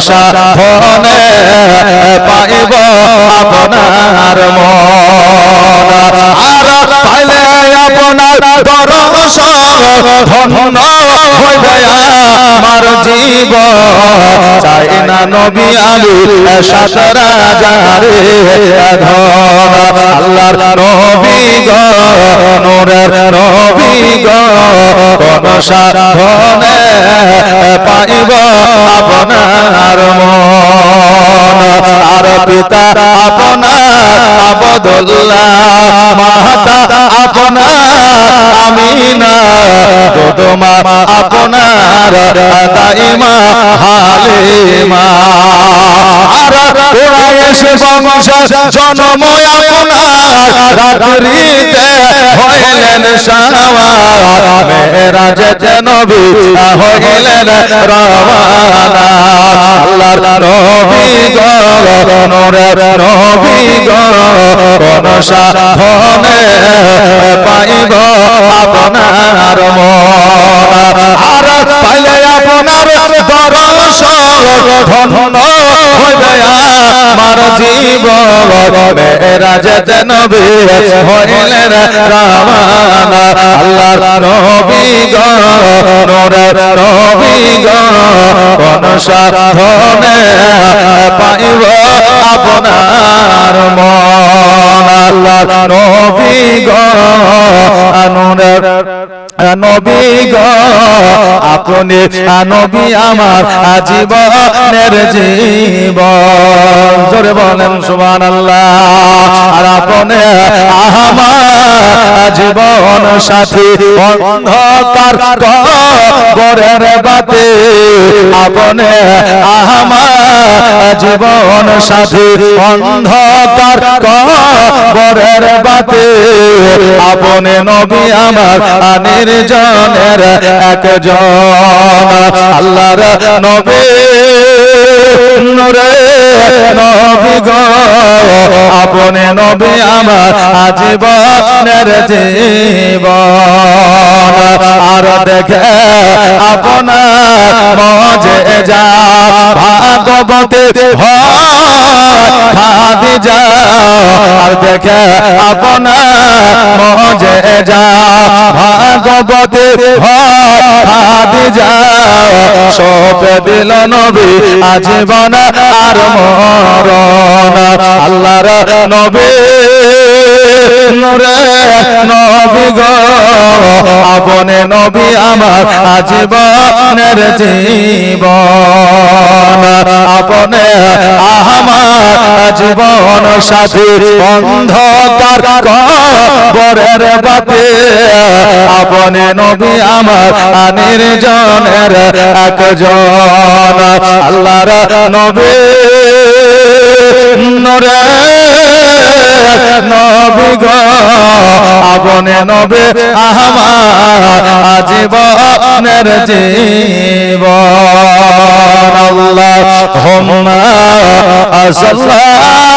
সাধনে পাইব আপনার মন আর পাইলে আপনার দর্শন ধন্য হইবে আমার জীবন চাই না নবী আলী সাত রাজারে ধন আল্লাহর নবী গো নূরের নবী গো কোন সাধনে পাইব আপনার মন আর পিতা আপনার আবদুল্লাহ মাতা আপনার আমিনা তোমা আপনার দাইমা হালিমা আর কুরাইশ বংশ জন্ম আপনার রাত্রিতে হইলেন শাওয়ার মেরাজে নবী হইলেন রওয়ানা আল্লাহর নবী গো নূরের নবী গো কোন সাধনে পাইব আপনার মন আর পাইলে আপনার দর্শন ধন্য হইবে আমার জীবন মেরাজে নবী হইলেন রওয়ানা আল্লাহর নবী গো নূরের নবী গো কোন সাধনে পাইব আপনার মন আল্লাহর নবী গো নূরের নবী গো আপনি নবী আমার জীবনের জীবন জোরে বলেন সুবহানাল্লাহ আর আপনি আমার জীবন সাথী অন্ধকার কবরের বাতি আপনি আমার জীবন সাথী অন্ধকার কবরের বাতি আপনি নবী আমার নির্জনের একজন আল্লাহর নবী নূরে নবী গো আপনি নবী আমার জীবনের জীবন আর দেখে আপনার মুজিজা ভাগবতে খাদিজা আর দেখে আপনার মুজিজা ভাগবতে খাদিজা সপে দিল নবী আজীবন আর মরণ আল্লাহর নবী নূরে নবী গো আপনি নবী আমার জীবনের জীবন আপনি আমার জীবন সাথী অন্ধকার কবরের বাতি আপনি নবী আমার নির্জনের একজন আল্লাহর নবী নূরে নবী গো আপনি নবী আমার জীবনের জীবন আল্লাহুম্মা সাল্লি